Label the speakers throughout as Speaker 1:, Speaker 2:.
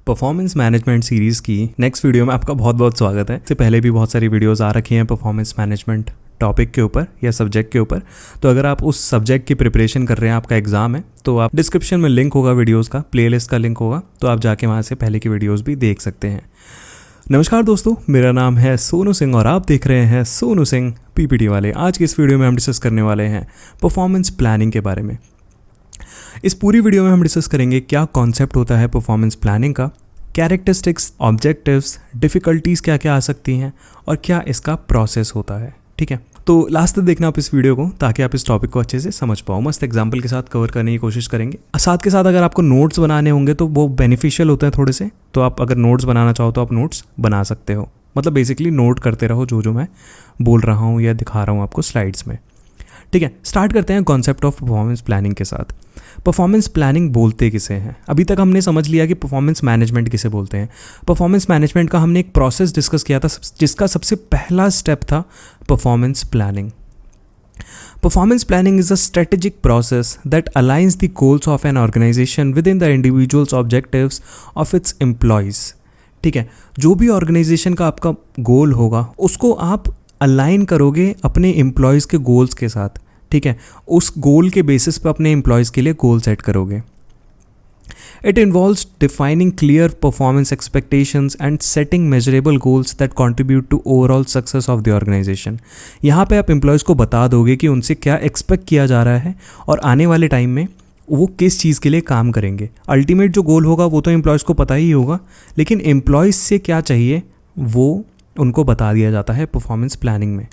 Speaker 1: Performance management series की next video में आपका बहुत बहुत स्वागत है। इससे पहले भी बहुत सारी वीडियोस आ रखी हैं परफॉर्मेंस मैनेजमेंट टॉपिक के ऊपर या सब्जेक्ट के ऊपर। तो अगर आप उस सब्जेक्ट की प्रिपरेशन कर रहे हैं, आपका एग्जाम है, तो आप डिस्क्रिप्शन में लिंक होगा वीडियोज़ का, प्लेलिस्ट का लिंक होगा, तो आप जाके वहाँ से पहले की वीडियोज़ भी देख सकते हैं। नमस्कार दोस्तों, मेरा नाम है सोनू सिंह और आप देख रहे हैं सोनू सिंह पीपीटी वाले। आज की इस वीडियो में हम डिस्कस करने वाले हैं परफॉर्मेंस प्लानिंग के बारे में। इस पूरी वीडियो में हम डिस्कस करेंगे क्या कॉन्सेप्ट होता है परफॉर्मेंस प्लानिंग का, कैरेक्टरिस्टिक्स, ऑब्जेक्टिव्स, डिफ़िकल्टीज़ क्या क्या आ सकती हैं और क्या इसका प्रोसेस होता है। ठीक है, तो लास्ट तक देखना आप इस वीडियो को ताकि आप इस टॉपिक को अच्छे से समझ पाओ। मस्त एग्जांपल के साथ कवर करने की कोशिश करेंगे। साथ के साथ अगर आपको नोट्स बनाने होंगे तो वो बेनिफिशियल होता है थोड़े से, तो आप अगर नोट्स बनाना चाहो तो आप नोट्स बना सकते हो। मतलब बेसिकली नोट करते रहो जो मैं बोल रहा हूँ या दिखा रहा हूँ आपको स्लाइड्स में। ठीक है, स्टार्ट करते हैं कॉन्सेप्ट ऑफ परफॉर्मेंस प्लानिंग के साथ। परफॉर्मेंस प्लानिंग बोलते किसे हैं? अभी तक हमने समझ लिया कि परफॉर्मेंस मैनेजमेंट किसे बोलते हैं। परफॉर्मेंस मैनेजमेंट का हमने एक प्रोसेस डिस्कस किया था जिसका सबसे पहला स्टेप था performance planning. Performance planning is a strategic process that aligns the goals of an organization within the individual's objectives of its employees। ठीक है, जो भी ऑर्गेनाइजेशन का आपका गोल होगा उसको आप अलाइन करोगे अपने एम्प्लॉयज़ के गोल्स के साथ। ठीक है, उस गोल के बेसिस पे अपने एम्प्लॉयज़ के लिए गोल सेट करोगे। It involves defining clear performance expectations and setting measurable goals that contribute to overall success of the organization। यहाँ पे आप एम्प्लॉयज़ को बता दोगे कि उनसे क्या एक्सपेक्ट किया जा रहा है और आने वाले टाइम में वो किस चीज़ के लिए काम करेंगे। अल्टीमेट जो गोल होगा वो तो एम्प्लॉयज़ को पता ही होगा, लेकिन एम्प्लॉयज़ से क्या चाहिए वो उनको बता दिया जाता है परफॉर्मेंस प्लानिंग में।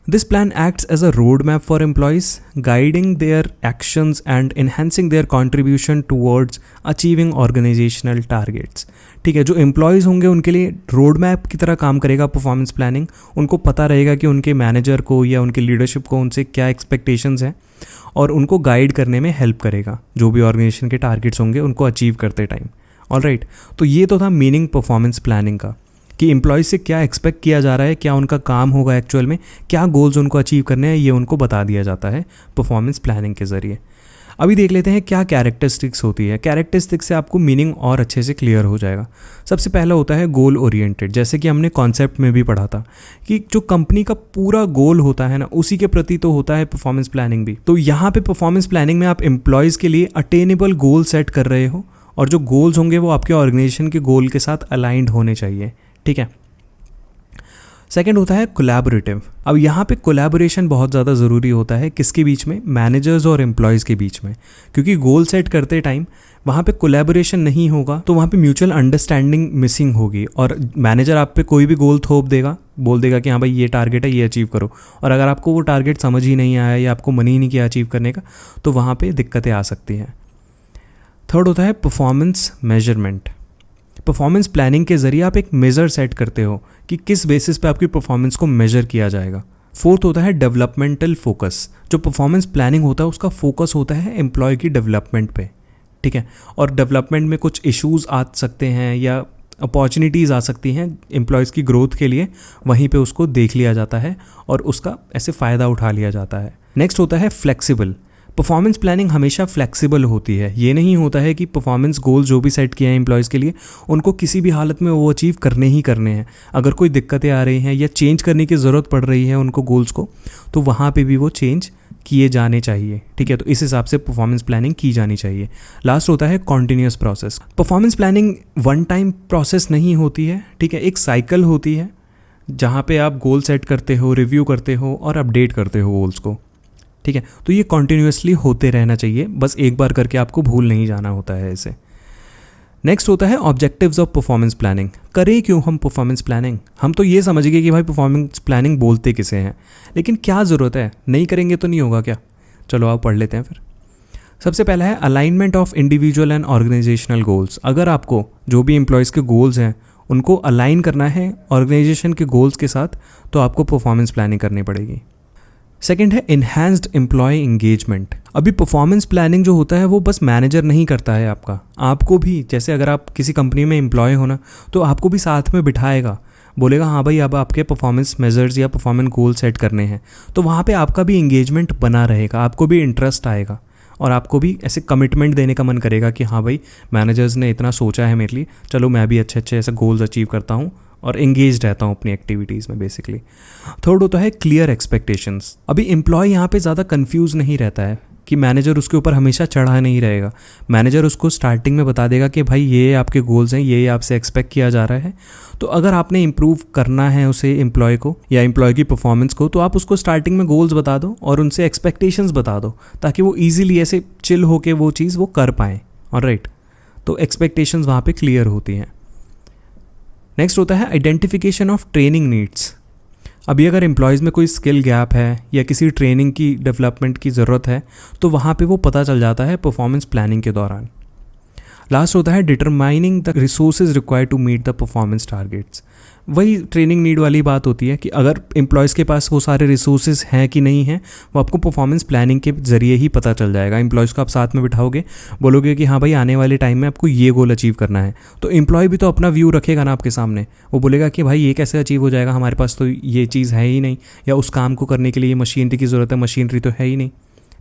Speaker 1: This plan acts as a roadmap for employees, guiding their actions and enhancing their contribution towards achieving organizational targets। ठीक है, जो एम्प्लॉयज़ होंगे उनके लिए रोड मैप की तरह काम करेगा परफॉर्मेंस प्लानिंग। उनको पता रहेगा कि उनके मैनेजर को या उनके लीडरशिप को उनसे क्या एक्सपेक्टेशंस हैं और उनको गाइड करने में हेल्प करेगा जो भी ऑर्गेनाइजेशन के टारगेट्स होंगे उनको अचीव करते टाइम। ऑलराइट, तो ये तो था मीनिंग परफॉर्मेंस प्लानिंग का कि एम्प्लॉयज़ से क्या एक्सपेक्ट किया जा रहा है, क्या उनका काम होगा एक्चुअल में, क्या गोल्स उनको अचीव करने हैं, ये उनको बता दिया जाता है परफॉर्मेंस प्लानिंग के ज़रिए। अभी देख लेते हैं क्या कैरेक्टरिस्टिक्स होती है। कैरेक्टरिस्टिक्स से आपको मीनिंग और अच्छे से क्लियर हो जाएगा। सबसे पहला होता है गोल ओरिएंटेड। जैसे कि हमने कॉन्सेप्ट में भी पढ़ा था कि जो कंपनी का पूरा गोल होता है ना, उसी के प्रति तो होता है परफॉर्मेंस प्लानिंग भी। तो यहाँ पे परफॉर्मेंस प्लानिंग में आप एम्प्लॉयज़ के लिए अटेनेबल गोल सेट कर रहे हो और जो गोल्स होंगे वो आपके ऑर्गेनाइजेशन के गोल के साथ अलाइंड होने चाहिए। ठीक है, सेकेंड होता है कोलैबोरेटिव। अब यहाँ पे कोलैबोरेशन बहुत ज़्यादा ज़रूरी होता है। किसके बीच में? मैनेजर्स और एम्प्लॉयज़ के बीच में, क्योंकि गोल सेट करते टाइम वहाँ पे कोलैबोरेशन नहीं होगा तो वहाँ पे म्यूचुअल अंडरस्टैंडिंग मिसिंग होगी और मैनेजर आप पे कोई भी गोल थोप देगा, बोल देगा कि हाँ भाई ये टारगेट है, ये अचीव करो, और अगर आपको वो टारगेट समझ ही नहीं आया या आपको मन ही नहीं किया अचीव करने का, तो वहाँ पर दिक्कतें आ सकती हैं। थर्ड होता है परफॉर्मेंस मेजरमेंट। परफॉर्मेंस प्लानिंग के ज़रिए आप एक मेज़र सेट करते हो कि किस बेसिस पे आपकी परफॉर्मेंस को मेज़र किया जाएगा। फोर्थ होता है डेवलपमेंटल फोकस। जो परफॉर्मेंस प्लानिंग होता है उसका फोकस होता है एम्प्लॉय की डेवलपमेंट पे। ठीक है, और डेवलपमेंट में कुछ इश्यूज आ सकते हैं या अपॉर्चुनिटीज़ आ सकती हैं एम्प्लॉयज़ की ग्रोथ के लिए, वहीं पे उसको देख लिया जाता है और उसका ऐसे फ़ायदा उठा लिया जाता है। नेक्स्ट होता है फ्लेक्सिबल। परफॉर्मेंस प्लानिंग हमेशा फ्लेक्सिबल होती है। ये नहीं होता है कि परफॉर्मेंस गोल जो भी सेट किए हैं एम्प्लॉयज़ के लिए उनको किसी भी हालत में वो अचीव करने ही करने हैं। अगर कोई दिक्कतें आ रही हैं या चेंज करने की ज़रूरत पड़ रही है उनको गोल्स को, तो वहाँ पे भी वो चेंज किए जाने चाहिए। ठीक है, तो इस हिसाब से परफॉर्मेंस प्लानिंग की जानी चाहिए। लास्ट होता है continuous process. Performance planning one time process नहीं होती है। ठीक है, एक साइकिल होती है जहाँ पे आप गोल सेट करते हो, रिव्यू करते हो और अपडेट करते हो गोल्स को। ठीक है, तो ये कॉन्टिन्यूसली होते रहना चाहिए, बस एक बार करके आपको भूल नहीं जाना होता है इसे। नेक्स्ट होता है ऑब्जेक्टिव्स ऑफ परफॉर्मेंस प्लानिंग। करें क्यों हम परफॉर्मेंस प्लानिंग? हम तो ये समझ गए कि भाई परफॉर्मेंस प्लानिंग बोलते किसे हैं, लेकिन क्या ज़रूरत है? नहीं करेंगे तो नहीं होगा क्या? चलो आप पढ़ लेते हैं फिर। सबसे पहला है alignment of individual and organisational goals. अगर आपको जो भी एम्प्लॉयज़ के गोल्स हैं उनको अलाइन करना है ऑर्गेनाइजेशन के गोल्स के साथ, तो आपको परफॉर्मेंस प्लानिंग करनी पड़ेगी। सेकेंड है इन्हांस्ड एम्प्लॉय इंगेजमेंट। अभी परफॉर्मेंस प्लानिंग जो होता है वो बस मैनेजर नहीं करता है आपको भी, जैसे अगर आप किसी कंपनी में एम्प्लॉय हो ना, तो आपको भी साथ में बिठाएगा, बोलेगा हाँ भाई अब आपके परफॉर्मेंस मेजर्स या परफॉर्मेंस गोल सेट करने हैं, तो वहाँ पे आपका भी इंगेजमेंट बना रहेगा, आपको भी इंटरेस्ट आएगा और आपको भी ऐसे कमिटमेंट देने का मन करेगा कि हाँ भाई मैनेजर्स ने इतना सोचा है मेरे लिए, चलो मैं भी अच्छे अच्छे ऐसे गोल्स अचीव करता हूँ और एंगेज रहता हूँ अपनी एक्टिविटीज़ में बेसिकली। थर्ड होता है क्लियर एक्सपेक्टेशंस। अभी एम्प्लॉय यहाँ पे ज़्यादा कंफ्यूज नहीं रहता है कि मैनेजर उसके ऊपर हमेशा चढ़ा नहीं रहेगा। मैनेजर उसको स्टार्टिंग में बता देगा कि भाई ये आपके गोल्स हैं, ये आपसे एक्सपेक्ट किया जा रहा है। तो अगर आपने इम्प्रूव करना है उसे एम्प्लॉय को या एम्प्लॉय की परफॉर्मेंस को, तो आप उसको स्टार्टिंग में गोल्स बता दो और उनसे एक्सपेक्टेशंस बता दो, ताकि वो ईजिली ऐसे चिल होके वो चीज़ वो कर पाएँ। ऑलराइट, तो एक्सपेक्टेशंस वहाँ पे क्लियर होती हैं। नेक्स्ट होता है आइडेंटिफिकेशन ऑफ ट्रेनिंग नीड्स। अभी अगर एम्प्लॉयज़ में कोई स्किल गैप है या किसी ट्रेनिंग की डेवलपमेंट की ज़रूरत है तो वहाँ पे वो पता चल जाता है परफॉर्मेंस प्लानिंग के दौरान। लास्ट होता है determining the resources required to meet the performance targets. वही ट्रेनिंग नीड वाली बात होती है कि अगर एम्प्लॉयज़ के पास वो सारे रिसोर्सेज हैं कि नहीं हैं, वो आपको परफॉर्मेंस प्लानिंग के ज़रिए ही पता चल जाएगा। एम्प्लॉयज़ को आप साथ में बिठाओगे, बोलोगे कि हाँ भाई आने वाले टाइम में आपको ये गोल अचीव करना है, तो एम्प्लॉय भी तो अपना व्यू रखेगा ना आपके सामने। वो बोलेगा कि भाई ये कैसे अचीव हो जाएगा, हमारे पास तो ये चीज़ है ही नहीं, या उस काम को करने के लिए मशीनरी की ज़रूरत है, मशीनरी तो है ही नहीं।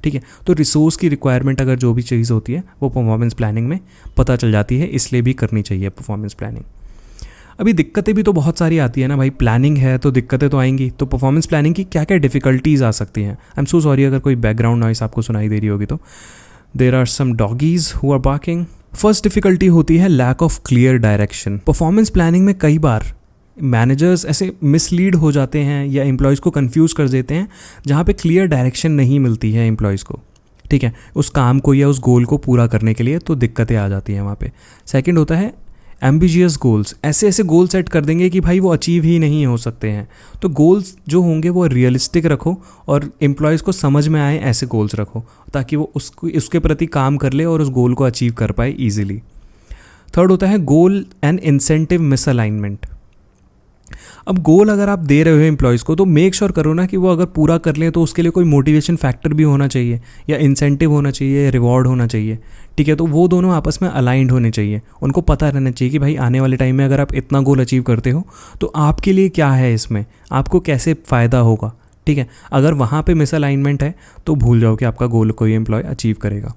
Speaker 1: ठीक है, तो रिसोर्स की रिक्वायरमेंट अगर जो भी चीज़ होती है वो परफॉर्मेंस प्लानिंग में पता चल जाती है, इसलिए भी करनी चाहिए परफॉर्मेंस प्लानिंग। अभी दिक्कतें भी तो बहुत सारी आती है ना भाई, प्लानिंग है तो दिक्कतें तो आएंगी। तो परफॉर्मेंस प्लानिंग की क्या क्या डिफ़िकल्टीज़ आ सकती हैं। आई एम सो सॉरी अगर कोई बैकग्राउंड नॉइस आपको सुनाई दे रही होगी तो। There are some doggies who are barking. First difficulty होती है lack of clear direction. Performance planning में कई बार मैनेजर्स ऐसे मिसलीड हो जाते हैं या एम्प्लॉयज़ को कंफ्यूज कर देते हैं, जहाँ पे क्लियर डायरेक्शन नहीं मिलती है एम्प्लॉयज़ को। ठीक है, उस काम को या उस गोल को पूरा करने के लिए, तो दिक्कतें आ जाती हैं वहाँ पे। सेकंड होता है एम्बिशियस गोल्स। ऐसे ऐसे गोल सेट कर देंगे कि भाई वो अचीव ही नहीं हो सकते हैं। तो गोल्स जो होंगे वो रियलिस्टिक रखो और एम्प्लॉयज़ को समझ में आए ऐसे गोल्स रखो, ताकि वो उसके प्रति काम कर ले और उस गोल को अचीव कर पाए ईजिली। थर्ड होता है गोल एंड इंसेंटिव मिसअलाइनमेंट। अब गोल अगर आप दे रहे हो एम्प्लॉयज़ को, तो मेक श्योर करो ना कि वो अगर पूरा कर लें तो उसके लिए कोई मोटिवेशन फैक्टर भी होना चाहिए, या इंसेंटिव होना चाहिए, रिवॉर्ड होना चाहिए। ठीक है, तो वो दोनों आपस में अलाइंड होने चाहिए। उनको पता रहना चाहिए कि भाई आने वाले टाइम में अगर आप इतना गोल अचीव करते हो तो आपके लिए क्या है, इसमें आपको कैसे फ़ायदा होगा। ठीक है, अगर वहाँ पे मिसअलाइनमेंट है तो भूल जाओ कि आपका गोल कोई एम्प्लॉय अचीव करेगा।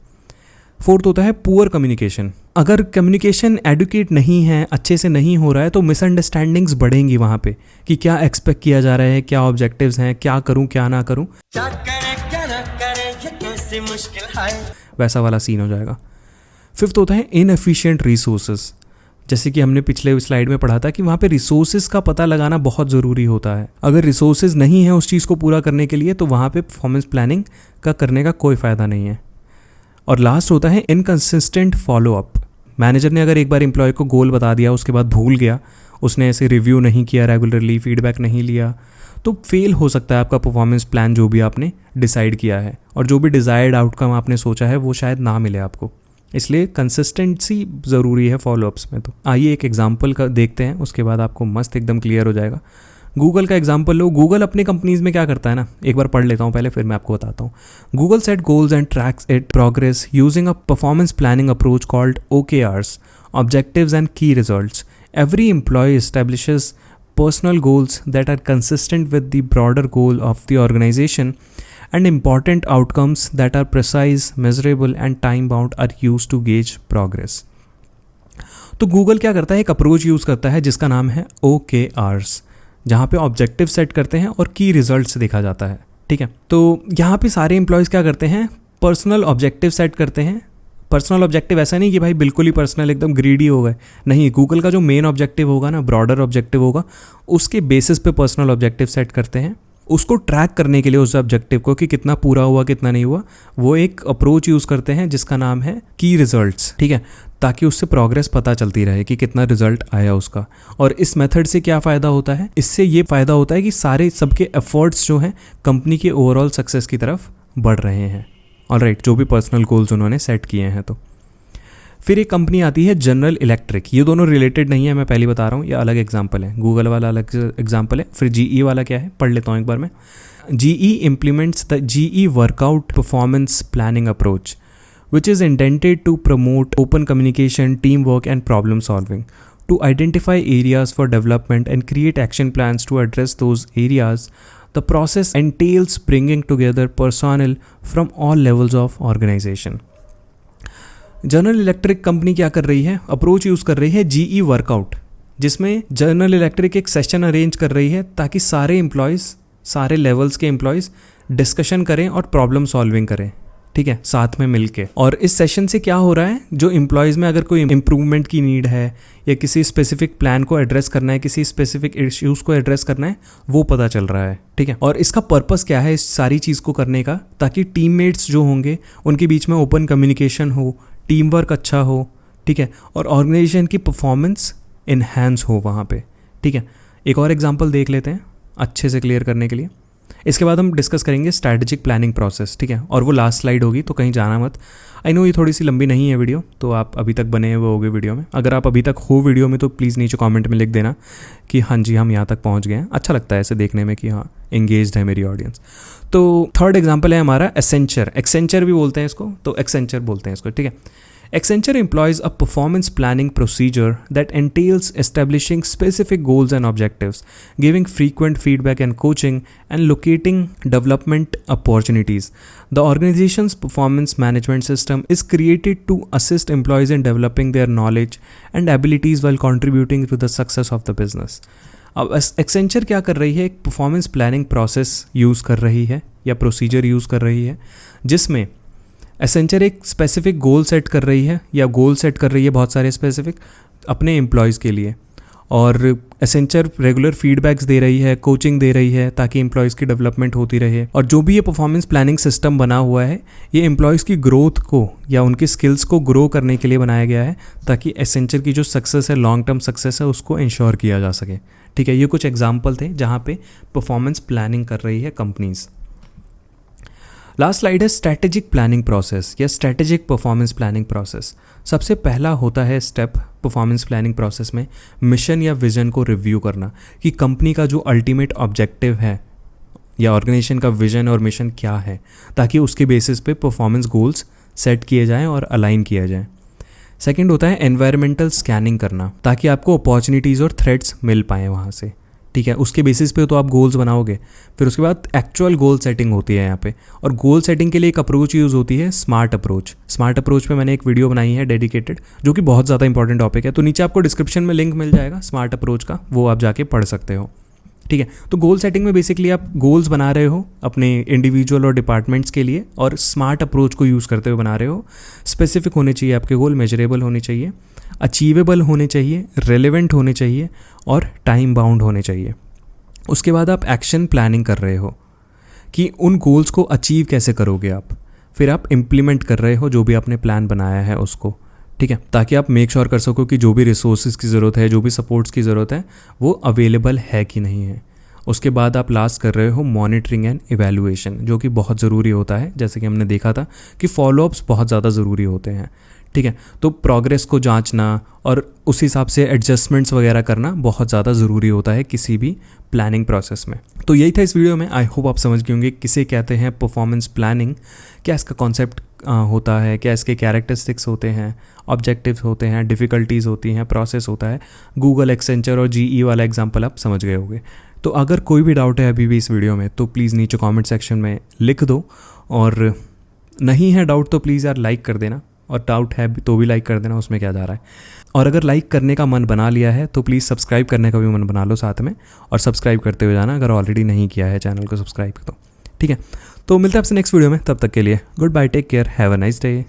Speaker 1: फोर्थ होता है पुअर कम्युनिकेशन। अगर कम्युनिकेशन एडुकेट नहीं है, अच्छे से नहीं हो रहा है, तो मिसअंडरस्टैंडिंग्स बढ़ेंगी वहाँ पे कि क्या एक्सपेक्ट किया जा रहा है, क्या ऑब्जेक्टिव्स हैं, क्या करूँ क्या ना करूँ, क्या ना करें, ये कैसी मुश्किल है, वैसा वाला सीन हो जाएगा। फिफ्थ होता है इनएफिशिएंट रिसोर्सेज। जैसे कि हमने पिछले स्लाइड में पढ़ा था कि वहाँ पे रिसोर्सेज का पता लगाना बहुत ज़रूरी होता है। अगर रिसोर्सेज नहीं है उस चीज़ को पूरा करने के लिए, तो वहाँ पे परफॉर्मेंस प्लानिंग का करने का कोई फ़ायदा नहीं है। और लास्ट होता है इनकंसिस्टेंट फॉलोअप। मैनेजर ने अगर एक बार एम्प्लॉय को गोल बता दिया, उसके बाद भूल गया, उसने ऐसे रिव्यू नहीं किया रेगुलरली, फीडबैक नहीं लिया, तो फेल हो सकता है आपका परफॉर्मेंस प्लान जो भी आपने डिसाइड किया है, और जो भी डिज़ायर्ड आउटकम आपने सोचा है वो शायद ना मिले आपको। इसलिए कंसिस्टेंसी ज़रूरी है फॉलोअप्स में। तो आइए एक एग्जांपल का देखते हैं, उसके बाद आपको मस्त एकदम क्लियर हो जाएगा। गूगल का एग्जांपल लो। गूगल अपनी कंपनीज़ में क्या करता है ना, एक बार पढ़ लेता हूँ पहले, फिर मैं आपको बताता हूँ। Google set goals and tracks it progress using a performance planning approach called OKRs, objectives and key results. Every employee establishes personal goals that are consistent with the broader goal of the organization, and important outcomes that are precise, measurable and time bound are used to gauge progress. तो Google क्या करता है, एक approach use करता है जिसका नाम है OKRs, जहाँ पे ऑब्जेक्टिव सेट करते हैं और की रिजल्ट्स देखा जाता है। ठीक है, तो यहाँ पे सारे एम्प्लॉयज़ क्या करते हैं, पर्सनल ऑब्जेक्टिव सेट करते हैं। पर्सनल ऑब्जेक्टिव ऐसा नहीं कि भाई बिल्कुल ही पर्सनल एकदम ग्रीडी हो गए, नहीं। गूगल का जो मेन ऑब्जेक्टिव होगा ना, ब्रॉडर ऑब्जेक्टिव होगा, उसके बेसिस पे पर्सनल ऑब्जेक्टिव सेट करते हैं। उसको ट्रैक करने के लिए उस ऑब्जेक्टिव को कि कितना पूरा हुआ कितना नहीं हुआ, वो एक अप्रोच यूज़ करते हैं जिसका नाम है की रिजल्ट्स। ठीक है, ताकि उससे प्रोग्रेस पता चलती रहे कि कितना रिजल्ट आया उसका। और इस मेथड से क्या फ़ायदा होता है, इससे ये फ़ायदा होता है कि सारे सबके एफर्ट्स जो हैं कंपनी के ओवरऑल सक्सेस की तरफ बढ़ रहे हैं। ऑलराइट, जो भी पर्सनल गोल्स उन्होंने सेट किए हैं। तो फिर एक कंपनी आती है जनरल इलेक्ट्रिक। ये दोनों रिलेटेड नहीं है, मैं पहले बता रहा हूँ, ये अलग एग्जांपल है। गूगल वाला अलग एग्जांपल है। फिर GE वाला क्या है, पढ़ लेता हूँ एक बार मैं। GE implements the GE workout performance planning approach, which is intended to promote open communication, teamwork and problem solving, to identify areas for development and create action plans to address those areas. The process entails bringing together personnel from all levels of organisation. General Electric company क्या कर रही है, approach use कर रही है GE workout, जिसमें General Electric एक session arrange कर रही है ताकि सारे एम्प्लॉयज़, सारे लेवल्स के एम्प्लॉयज़ डिस्कशन करें और प्रॉब्लम सॉल्विंग करें, ठीक है, साथ में मिलके। और इस सेशन से क्या हो रहा है, जो एम्प्लॉयज़ में अगर कोई इम्प्रूवमेंट की नीड है या किसी स्पेसिफिक प्लान को एड्रेस करना है, किसी स्पेसिफिक इश्यूज़ को एड्रेस करना है, वो पता चल रहा है, ठीक है। और इसका पर्पस क्या है इस सारी चीज़ को करने का, ताकि टीममेट्स जो होंगे उनके बीच में ओपन कम्युनिकेशन हो, टीम वर्क अच्छा हो, ठीक है, और ऑर्गेनाइजेशन की परफॉर्मेंस इन्हांस हो वहाँ पे, ठीक है। एक और एग्जांपल देख लेते हैं अच्छे से क्लियर करने के लिए। इसके बाद हम डिस्कस करेंगे स्ट्रैटेजिक प्लानिंग प्रोसेस, ठीक है, और वो लास्ट स्लाइड होगी, तो कहीं जाना मत। आई नो ये थोड़ी सी लंबी नहीं है वीडियो, तो आप अभी तक बने हुए होगे वीडियो में। अगर आप अभी तक हो वीडियो में तो प्लीज़ नीचे कमेंट में लिख देना कि हाँ जी हम यहाँ तक पहुँच गए हैं। अच्छा लगता है ऐसे देखने में कि हाँ एंगेज्ड है मेरी ऑडियंस। तो थर्ड एग्जाम्पल है हमारा एक्सेंचर भी बोलते हैं इसको, तो एक्सेंचर बोलते हैं इसको, ठीक है। Accenture employs a performance planning procedure that entails establishing specific goals and objectives, giving frequent feedback and coaching, and locating development opportunities. The organization's performance management system is created to assist employees in developing their knowledge and abilities while contributing to the success of the business. अब Accenture क्या कर रही है, एक performance planning process use कर रही है या प्रोसीजर यूज़ कर रही है, जिसमें एसेंचर एक स्पेसिफिक गोल सेट कर रही है या गोल सेट कर रही है बहुत सारे स्पेसिफिक अपने एम्प्लॉयज़ के लिए, और एसेंचर रेगुलर फीडबैक्स दे रही है, कोचिंग दे रही है ताकि एम्प्लॉयज़ की डेवलपमेंट होती रहे। और जो भी ये परफॉर्मेंस प्लानिंग सिस्टम बना हुआ है, ये एम्प्लॉयज़ की ग्रोथ को या उनकी स्किल्स को ग्रो करने के लिए बनाया गया है, ताकि एसेंचर की जो सक्सेस है, लॉन्ग टर्म सक्सेस है, उसको इंश्योर किया जा सके, ठीक है। ये कुछ एग्जाम्पल थे जहाँ पे परफॉर्मेंस प्लानिंग कर रही है कंपनीज़। लास्ट स्लाइड है स्ट्रैटेजिक प्लानिंग प्रोसेस या स्ट्रैटेजिक परफॉर्मेंस प्लानिंग प्रोसेस। सबसे पहला होता है स्टेप परफॉर्मेंस प्लानिंग प्रोसेस में मिशन या विजन को रिव्यू करना, कि कंपनी का जो अल्टीमेट ऑब्जेक्टिव है या ऑर्गेनाइजेशन का विजन और मिशन क्या है, ताकि उसके बेसिस पे परफॉर्मेंस गोल्स सेट किए जाएं और अलाइन किया जाए। सेकंड होता है एनवायरमेंटल स्कैनिंग करना, ताकि आपको अपॉर्चुनिटीज़ और थ्रेट्स मिल पाएँ वहाँ से, ठीक है। उसके बेसिस पे तो आप गोल्स बनाओगे, फिर उसके बाद एक्चुअल गोल सेटिंग होती है यहाँ पे। और गोल सेटिंग के लिए एक अप्रोच यूज़ होती है स्मार्ट अप्रोच। स्मार्ट अप्रोच पे मैंने एक वीडियो बनाई है डेडिकेटेड, जो कि बहुत ज़्यादा इंपॉर्टेंट टॉपिक है, तो नीचे आपको डिस्क्रिप्शन में लिंक मिल जाएगा स्मार्ट अप्रोच का, वो आप जाके पढ़ सकते हो, ठीक है। तो गोल सेटिंग में बेसिकली आप गोल्स बना रहे हो अपने इंडिविजुअल और डिपार्टमेंट्स के लिए, और स्मार्ट अप्रोच को यूज़ करते हुए बना रहे हो। स्पेसिफिक होने चाहिए आपके गोल, मेजरेबल होने चाहिए, अचीवेबल होने चाहिए, रेलेवेंट होने चाहिए और टाइम बाउंड होने चाहिए। उसके बाद आप एक्शन प्लानिंग कर रहे हो कि उन गोल्स को अचीव कैसे करोगे आप, फिर आप इम्प्लीमेंट कर रहे हो जो भी आपने प्लान बनाया है उसको, ठीक है, ताकि आप मेक श्योर कर सको कि जो भी रिसोर्सेज की ज़रूरत है, जो भी सपोर्ट्स की ज़रूरत है, वो अवेलेबल है कि नहीं है। उसके बाद आप लास्ट कर रहे हो मॉनिटरिंग एंड इवैल्यूएशन, जो कि बहुत ज़रूरी होता है। जैसे कि हमने देखा था कि फॉलोअप्स बहुत ज़्यादा ज़रूरी होते हैं, ठीक है। तो प्रोग्रेस को जांचना और उस हिसाब से एडजस्टमेंट्स वगैरह करना बहुत ज़्यादा ज़रूरी होता है किसी भी प्लानिंग प्रोसेस में। तो यही था इस वीडियो में। आई होप आप समझ गए होंगे किसे कहते हैं परफॉर्मेंस प्लानिंग, क्या इसका कॉन्सेप्ट होता है, क्या इसके कैरेक्टरिस्टिक्स होते हैं, ऑब्जेक्टिव्स होते हैं, डिफ़िकल्टीज़ होती हैं, प्रोसेस होता है। गूगल, एक्सेंचर और जीई वाला एग्जाम्पल आप समझ गए होंगे। तो अगर कोई भी डाउट है अभी भी इस वीडियो में, तो प्लीज़ नीचे कमेंट सेक्शन में लिख दो, और नहीं है डाउट तो प्लीज़ यार लाइक कर देना, और डाउट है तो भी लाइक कर देना, उसमें क्या जा रहा है। और अगर लाइक करने का मन बना लिया है तो प्लीज़ सब्सक्राइब करने का भी मन बना लो साथ में, और सब्सक्राइब करते हुए जाना अगर ऑलरेडी नहीं किया है चैनल को सब्सक्राइब, तो ठीक है। तो मिलते हैं आपसे नेक्स्ट वीडियो में, तब तक के लिए goodbye, take care, have a nice day.